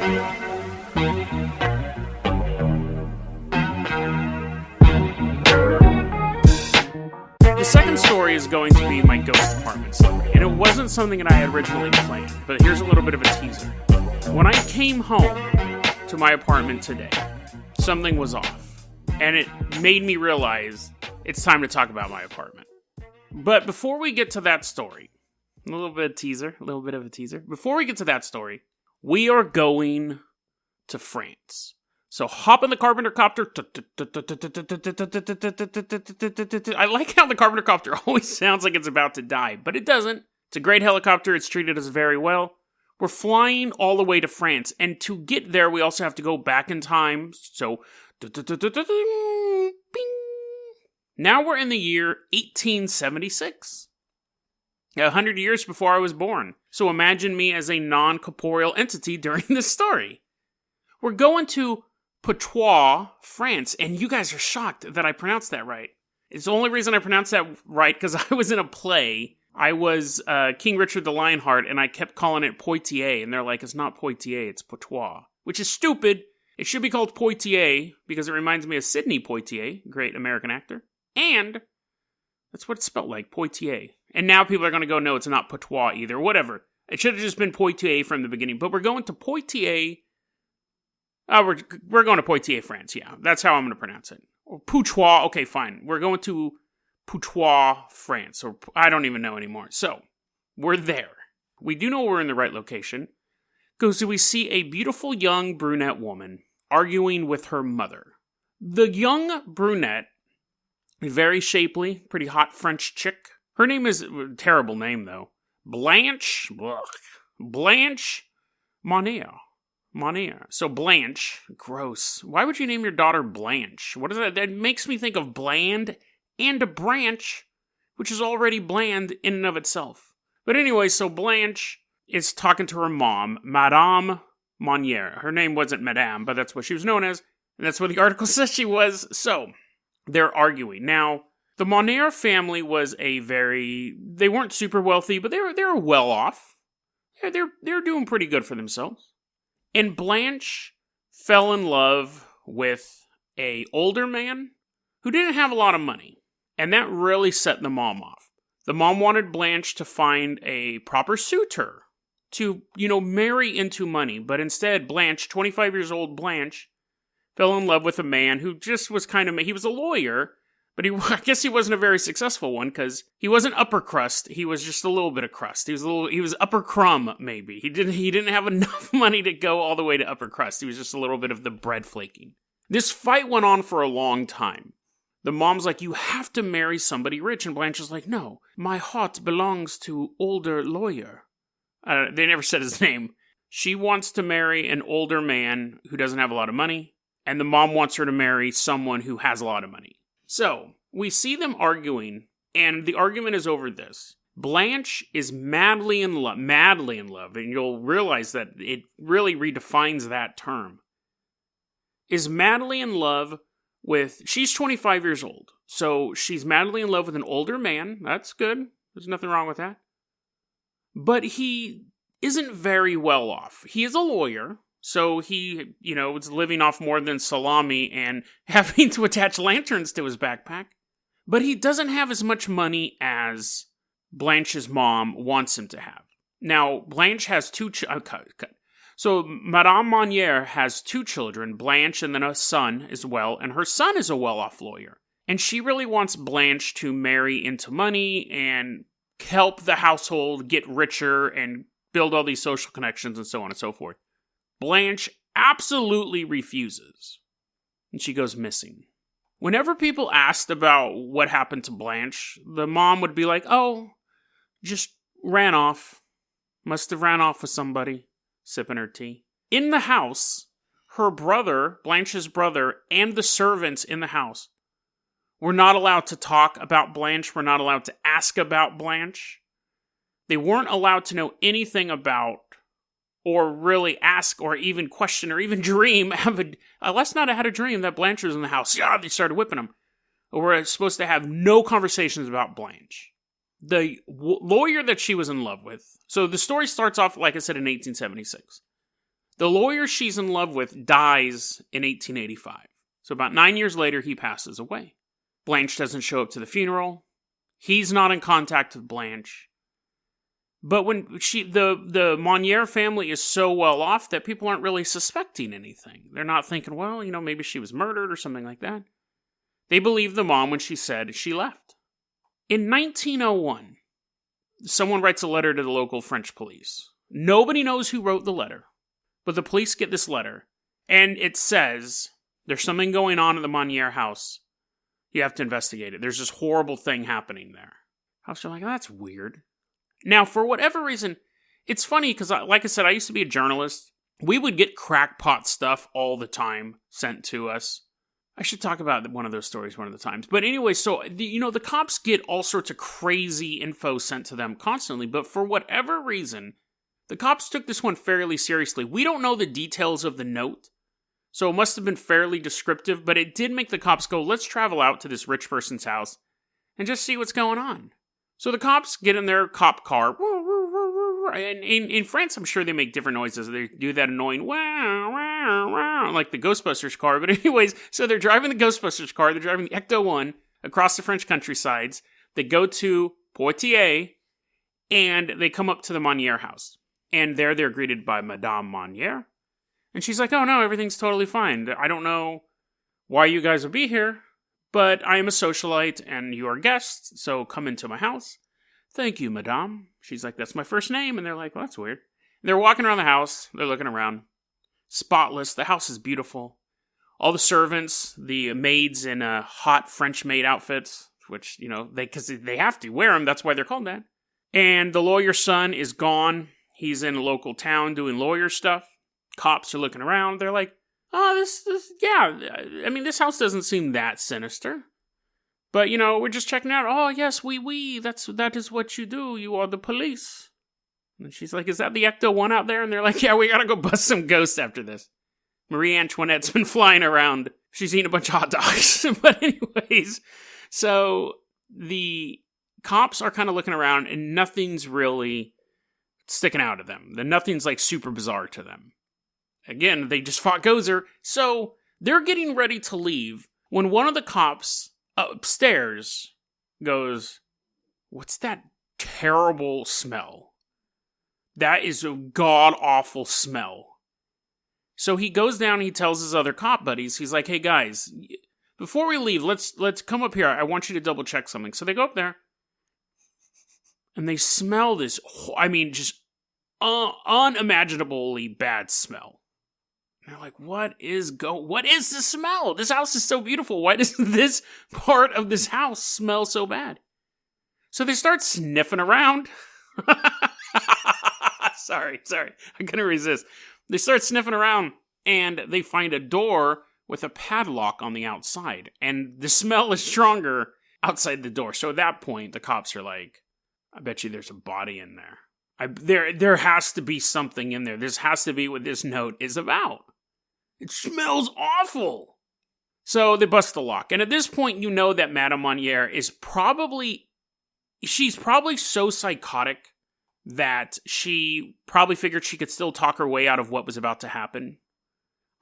The second story is going to be my ghost apartment story, and it wasn't something that I had originally planned, but here's a little bit of a teaser. When I came home to my apartment today, something was off, and it made me realize it's time to talk about my apartment. But before we get to that story, a little bit of a teaser. Before we get to that story, we are going to France. So hop in the Carpenter copter. I like how the Carpenter copter always sounds like it's about to die, but it doesn't. It's a great helicopter. It's treated us very well. We're flying all the way to France, and to get there, we also have to go back in time. So, now we're in the year 1876. 100 years before I was born. So imagine me as a non-corporeal entity during this story. We're going to Poitou, France, and you guys are shocked that I pronounced that right. It's the only reason I pronounced that right because I was in a play. I was King Richard the Lionheart, and I kept calling it Poitiers, and they're like, it's not Poitiers, it's Poitou, which is stupid. It should be called Poitiers because it reminds me of Sidney Poitier, great American actor, and that's what it's spelled like, Poitiers. And now people are going to go, no, it's not Poitou either, whatever. It should have just been Poitiers from the beginning, but we're going to Poitiers. We're going to Poitiers, France, yeah. That's how I'm going to pronounce it. Or Poitou, okay, fine. We're going to Poitou, France, or I don't even know anymore. So, we're there. We do know we're in the right location, because we see a beautiful young brunette woman arguing with her mother. The young brunette, a very shapely, pretty hot French chick. Her name is, terrible name though, Blanche Monnier. So Blanche, gross. Why would you name your daughter Blanche? What is that? That makes me think of bland and a branch, which is already bland in and of itself. But anyway, so Blanche is talking to her mom, Madame Monnier. Her name wasn't Madame, but that's what she was known as, and that's what the article says she was. So, they're arguing. Now, the Monnier family was they weren't super wealthy, but they were well off. They're doing pretty good for themselves. And Blanche fell in love with an older man who didn't have a lot of money. And that really set the mom off. The mom wanted Blanche to find a proper suitor to, marry into money. But instead, Blanche, 25 years old Blanche, fell in love with a man who just was he was a lawyer, but I guess he wasn't a very successful one because he wasn't upper crust. He was just a little bit of crust. He was upper crumb, maybe. He didn't have enough money to go all the way to upper crust. He was just a little bit of the bread flaking. This fight went on for a long time. The mom's like, you have to marry somebody rich. And Blanche is like, no, my heart belongs to older lawyer. They never said his name. She wants to marry an older man who doesn't have a lot of money. And the mom wants her to marry someone who has a lot of money. So, we see them arguing, and the argument is over this. Blanche is madly in love, and you'll realize that it really redefines that term. Is madly in love she's 25 years old, so she's madly in love with an older man. That's good. There's nothing wrong with that. But he isn't very well off. He is a lawyer. So he, is living off more than salami and having to attach lanterns to his backpack. But he doesn't have as much money as Blanche's mom wants him to have. Now, Blanche has two So Madame Monnier has two children, Blanche and then a son as well, and her son is a well-off lawyer. And she really wants Blanche to marry into money and help the household get richer and build all these social connections and so on and so forth. Blanche absolutely refuses, and she goes missing. Whenever people asked about what happened to Blanche, the mom would be like, oh, just ran off. Must have ran off with somebody, sipping her tea. In the house, her brother, Blanche's brother, and the servants in the house were not allowed to talk about Blanche, were not allowed to ask about Blanche. They weren't allowed to know anything about or really ask, or even question, or even dream. Last night I had a dream that Blanche was in the house. Yeah, they started whipping him. We're supposed to have no conversations about Blanche. The lawyer that she was in love with. So the story starts off, like I said, in 1876. The lawyer she's in love with dies in 1885. So about 9 years later, he passes away. Blanche doesn't show up to the funeral. He's not in contact with Blanche. But when the Monnier family is so well off that people aren't really suspecting anything. They're not thinking, well, maybe she was murdered or something like that. They believe the mom when she said she left. In 1901, someone writes a letter to the local French police. Nobody knows who wrote the letter, but the police get this letter, and it says, there's something going on in the Monnier house. You have to investigate it. There's this horrible thing happening there. I was like, that's weird. Now, for whatever reason, it's funny because, like I said, I used to be a journalist. We would get crackpot stuff all the time sent to us. I should talk about one of those stories one of the times. But anyway, so, the cops get all sorts of crazy info sent to them constantly. But for whatever reason, the cops took this one fairly seriously. We don't know the details of the note, so it must have been fairly descriptive. But it did make the cops go, let's travel out to this rich person's house and just see what's going on. So the cops get in their cop car, and in France, I'm sure they make different noises. They do that annoying wow, wow, wow, like the Ghostbusters car. But anyways, so they're driving the Ghostbusters car. They're driving the Ecto-1 across the French countrysides. They go to Poitiers, and they come up to the Monnier house. And there they're greeted by Madame Monnier. And she's like, oh no, everything's totally fine. I don't know why you guys would be here, but I am a socialite and you are guests, so come into my house. Thank you, madame. She's like, that's my first name. And they're like, well, that's weird. And they're walking around the house. They're looking around. Spotless. The house is beautiful. All the servants, the maids in hot French maid outfits, which, because they have to wear them. That's why they're called that. And the lawyer's son is gone. He's in a local town doing lawyer stuff. Cops are looking around. They're like, oh, this house doesn't seem that sinister. But, we're just checking out. Oh, yes, oui, that is what you do. You are the police. And she's like, is that the Ecto-1 out there? And they're like, yeah, we gotta go bust some ghosts after this. Marie Antoinette's been flying around. She's eating a bunch of hot dogs. But anyways, so the cops are kind of looking around and nothing's really sticking out of them. Nothing's like super bizarre to them. Again, they just fought Gozer. So they're getting ready to leave when one of the cops upstairs goes, what's that terrible smell? That is a god-awful smell. So he goes down and he tells his other cop buddies, he's like, hey guys, before we leave, let's come up here. I want you to double check something. So they go up there and they smell this, just unimaginably bad smell. And they're like, what is the smell? This house is so beautiful. Why does this part of this house smell so bad? So they start sniffing around. Sorry. I couldn't resist. They start sniffing around, and they find a door with a padlock on the outside. And the smell is stronger outside the door. So at that point, the cops are like, I bet you there's a body in there. There has to be something in there. This has to be what this note is about. It smells awful. So they bust the lock. And at this point, you know that Madame Monnier she's probably so psychotic that she probably figured she could still talk her way out of what was about to happen.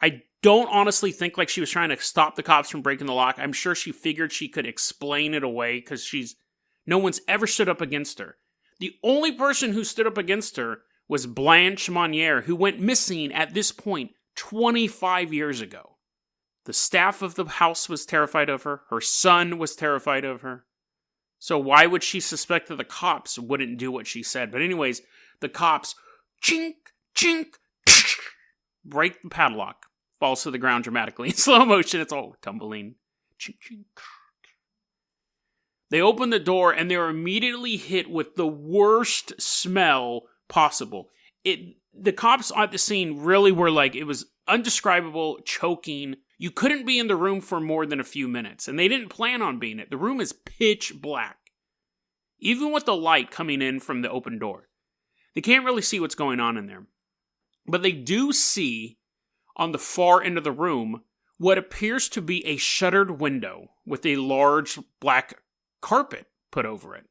I don't honestly think like she was trying to stop the cops from breaking the lock. I'm sure she figured she could explain it away because no one's ever stood up against her. The only person who stood up against her was Blanche Monnier, who went missing at this point 25 years ago. The staff of the house was terrified of her. Her son was terrified of her. So why would she suspect that the cops wouldn't do what she said? But anyways, the cops, chink, chink, break the padlock. Falls to the ground dramatically. In slow motion, it's all tumbling. Chink, chink. They open the door and they're immediately hit with the worst smell possible. The cops at the scene really were like, it was undescribable, choking. You couldn't be in the room for more than a few minutes, and they didn't plan on being it. The room is pitch black, even with the light coming in from the open door. They can't really see what's going on in there. But they do see, on the far end of the room, what appears to be a shuttered window with a large black carpet put over it.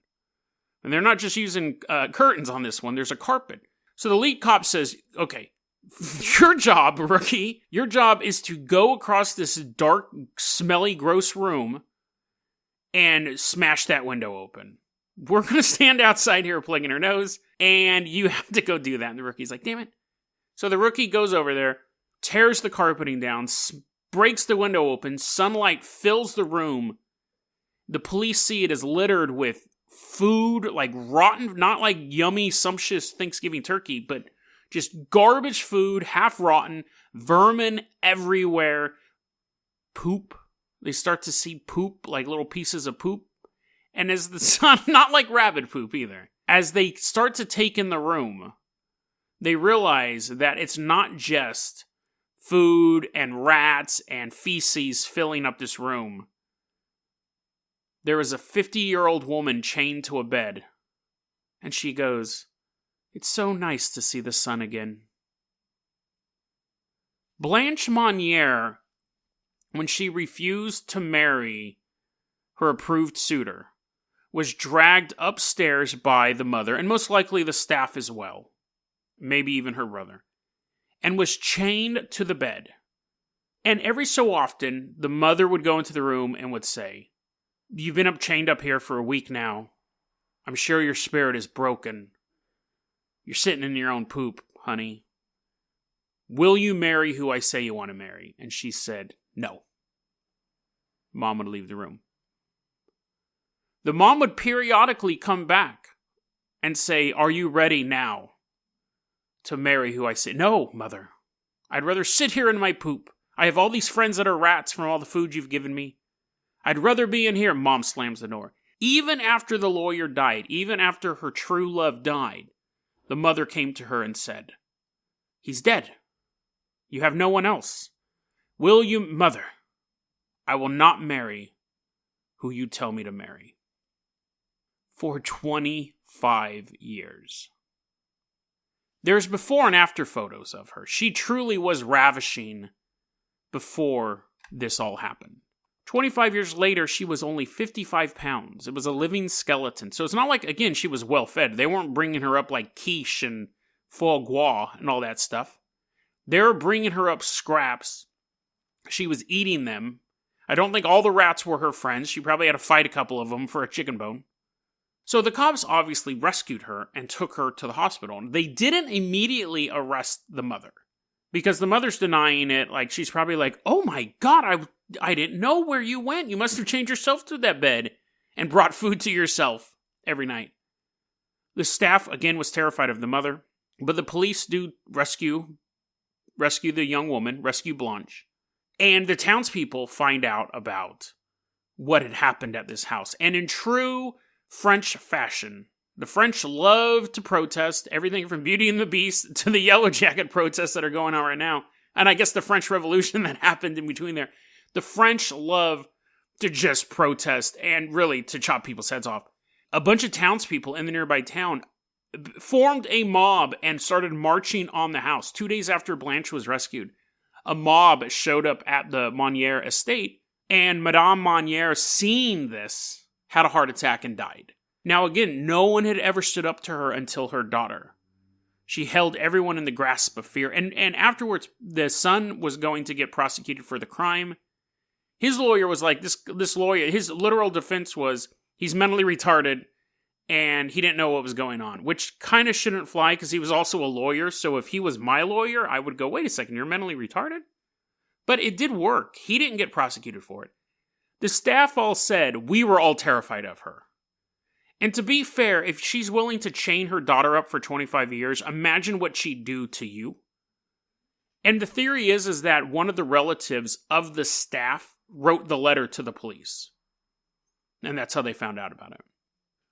And they're not just using curtains on this one, there's a carpet. So the lead cop says, okay, Your job, rookie, your job is to go across this dark, smelly, gross room and smash that window open. We're going to stand outside here plugging her nose, and you have to go do that. And the rookie's like, damn it. So the rookie goes over there, tears the carpeting down, breaks the window open, sunlight fills the room. The police see it as littered with food, like rotten, not like yummy, sumptuous Thanksgiving turkey, but just garbage food, half rotten, vermin everywhere, poop. They start to see poop, like little pieces of poop. And as the sun, not like rabbit poop either, as they start to take in the room, they realize that it's not just food and rats and feces filling up this room. There is a 50-year-old woman chained to a bed. And she goes, "It's so nice to see the sun again." Blanche Monnier, when she refused to marry her approved suitor, was dragged upstairs by the mother, and most likely the staff as well, maybe even her brother, and was chained to the bed. And every so often, the mother would go into the room and would say, "You've been chained up here for a week now. I'm sure your spirit is broken. You're sitting in your own poop, honey. Will you marry who I say you want to marry?" And she said, "No." Mom would leave the room. The mom would periodically come back and say, "Are you ready now to marry who I say?" "No, mother. I'd rather sit here in my poop. I have all these friends that are rats from all the food you've given me. I'd rather be in here." Mom slams the door. Even after the lawyer died, even after her true love died, the mother came to her and said, "He's dead. You have no one else. Will you?" "Mother, I will not marry who you tell me to marry." For 25 years. There's before and after photos of her. She truly was ravishing before this all happened. 25 years later, she was only 55 pounds. It was a living skeleton. So it's not like, again, she was well fed. They weren't bringing her up like quiche and foie gras and all that stuff. They were bringing her up scraps. She was eating them. I don't think all the rats were her friends. She probably had to fight a couple of them for a chicken bone. So the cops obviously rescued her and took her to the hospital. They didn't immediately arrest the mother, because the mother's denying it. Like, she's probably like, "Oh my God, I didn't know where you went. You must have chained yourself to that bed and brought food to yourself every night." The staff, again, was terrified of the mother, but the police do rescue the young woman, rescue Blanche. And the townspeople find out about what had happened at this house. And in true French fashion, the French love to protest everything from Beauty and the Beast to the Yellow Jacket protests that are going on right now. And I guess the French Revolution that happened in between there. The French love to just protest and really to chop people's heads off. A bunch of townspeople in the nearby town formed a mob and started marching on the house. 2 days after Blanche was rescued, a mob showed up at the Monnier estate, and Madame Monnier, seeing this, had a heart attack and died. Now again, no one had ever stood up to her until her daughter. She held everyone in the grasp of fear. And afterwards, the son was going to get prosecuted for the crime. His lawyer was like, this lawyer, his literal defense was, he's mentally retarded and he didn't know what was going on, which kind of shouldn't fly because he was also a lawyer. So if he was my lawyer, I would go, "Wait a second, you're mentally retarded?" But it did work. He didn't get prosecuted for it. The staff all said, "We were all terrified of her." And to be fair, if she's willing to chain her daughter up for 25 years, imagine what she'd do to you. And the theory is that one of the relatives of the staff wrote the letter to the police. And that's how they found out about it.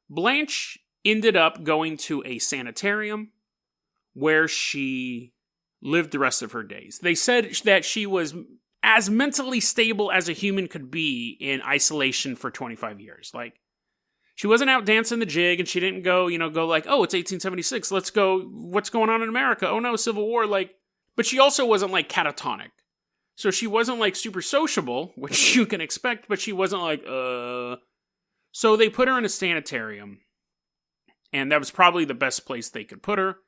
Blanche ended up going to a sanitarium where she lived the rest of her days. They said that she was as mentally stable as a human could be in isolation for 25 years. Like, she wasn't out dancing the jig, and she didn't go like, "Oh, it's 1876. Let's go. What's going on in America? Oh no, Civil War." Like, but she also wasn't like catatonic. So she wasn't like super sociable, which you can expect, but she wasn't like, So they put her in a sanitarium, and that was probably the best place they could put her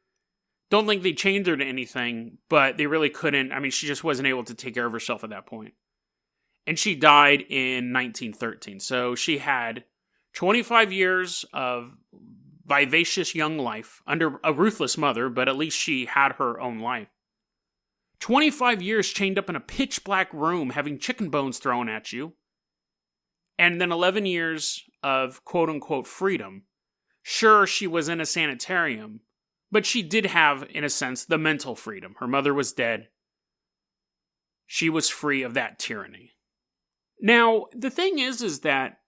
Don't think they chained her to anything, but they really couldn't. I mean, she just wasn't able to take care of herself at that point. And she died in 1913. So she had 25 years of vivacious young life under a ruthless mother, but at least she had her own life. 25 years chained up in a pitch black room having chicken bones thrown at you. And then 11 years of quote unquote freedom. Sure, she was in a sanitarium, but she did have, in a sense, the mental freedom. Her mother was dead. She was free of that tyranny. Now, the thing is that,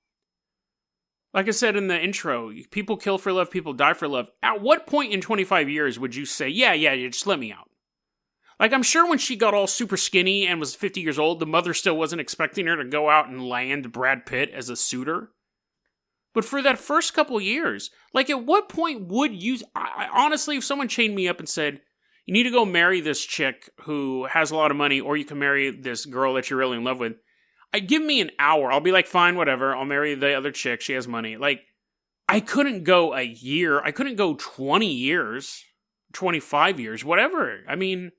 like I said in the intro, people kill for love, people die for love. At what point in 25 years would you say, yeah, just let me out? Like, I'm sure when she got all super skinny and was 50 years old, the mother still wasn't expecting her to go out and land Brad Pitt as a suitor. But for that first couple years, like, at what point would you... honestly, if someone chained me up and said, you need to go marry this chick who has a lot of money, or you can marry this girl that you're really in love with, give me an hour. I'll be like, fine, whatever. I'll marry the other chick. She has money. Like, I couldn't go a year. I couldn't go 20 years, 25 years, whatever. I mean,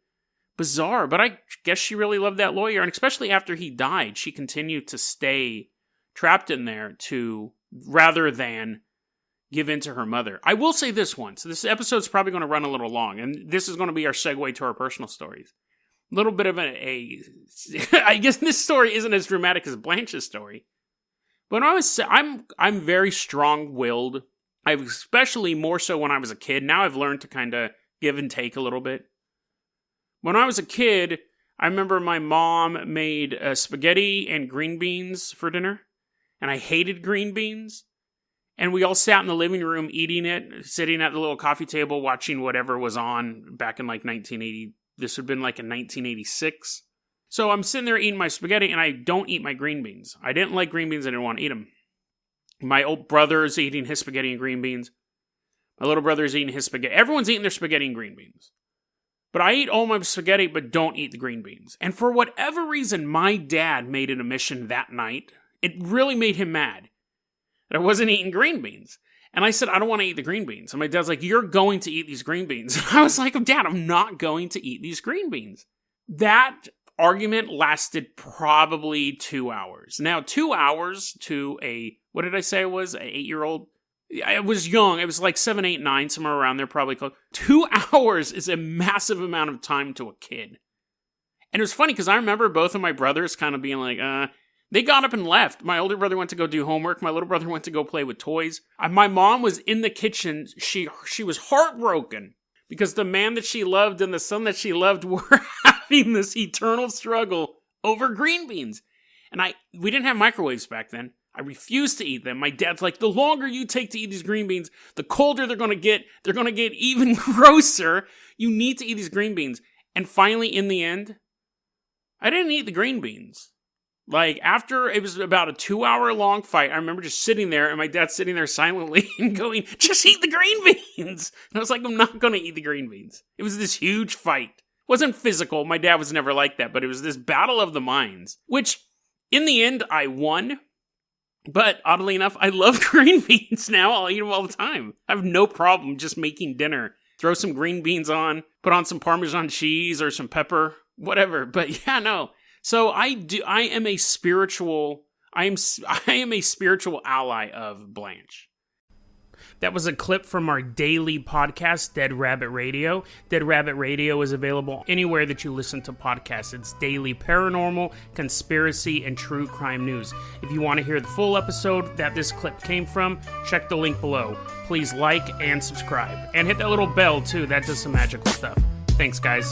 bizarre. But I guess she really loved that lawyer. And especially after he died, she continued to stay trapped in there rather than give in to her mother. I will say this once. This episode's probably going to run a little long. And this is going to be our segue to our personal stories. Little bit of I guess this story isn't as dramatic as Blanche's story. But I'm very strong-willed. I especially more so when I was a kid. Now I've learned to kind of give and take a little bit. When I was a kid, I remember my mom made spaghetti and green beans for dinner. And I hated green beans. And we all sat in the living room eating it, sitting at the little coffee table, watching whatever was on back in like 1980. This would have been like in 1986. So I'm sitting there eating my spaghetti, and I don't eat my green beans. I didn't like green beans. I didn't want to eat them. My old brother's eating his spaghetti and green beans. My little brother's eating his spaghetti. Everyone's eating their spaghetti and green beans. But I eat all my spaghetti, but don't eat the green beans. And for whatever reason, my dad made it a mission that night. It really made him mad that I wasn't eating green beans. And I said, I don't want to eat the green beans. And my dad's like, you're going to eat these green beans. And I was like, Dad, I'm not going to eat these green beans. That argument lasted probably 2 hours. Now, 2 hours to what did I say it was? An 8-year-old? I was young. It was like 7, 8, 9, somewhere around there, probably close. 2 hours is a massive amount of time to a kid. And it was funny because I remember both of my brothers kind of being like, they got up and left. My older brother went to go do homework. My little brother went to go play with toys. My mom was in the kitchen. She was heartbroken because the man that she loved and the son that she loved were having this eternal struggle over green beans. And we didn't have microwaves back then. I refused to eat them. My dad's like, the longer you take to eat these green beans, the colder they're going to get. They're going to get even grosser. You need to eat these green beans. And finally, in the end, I didn't eat the green beans. Like, after it was about a 2-hour-long fight, I remember just sitting there, and my dad sitting there silently and going, just eat the green beans! And I was like, I'm not going to eat the green beans. It was this huge fight. It wasn't physical. My dad was never like that, but it was this battle of the minds, which, in the end, I won. But, oddly enough, I love green beans now. I'll eat them all the time. I have no problem just making dinner. Throw some green beans on, put on some Parmesan cheese or some pepper, whatever. But, yeah, no. So I am a spiritual ally of Blanche. That was a clip from our daily podcast, Dead Rabbit Radio. Dead Rabbit Radio is available anywhere that you listen to podcasts. It's daily paranormal, conspiracy, and true crime news. If you want to hear the full episode that this clip came from, check the link below. Please like and subscribe. And hit that little bell, too. That does some magical stuff. Thanks, guys.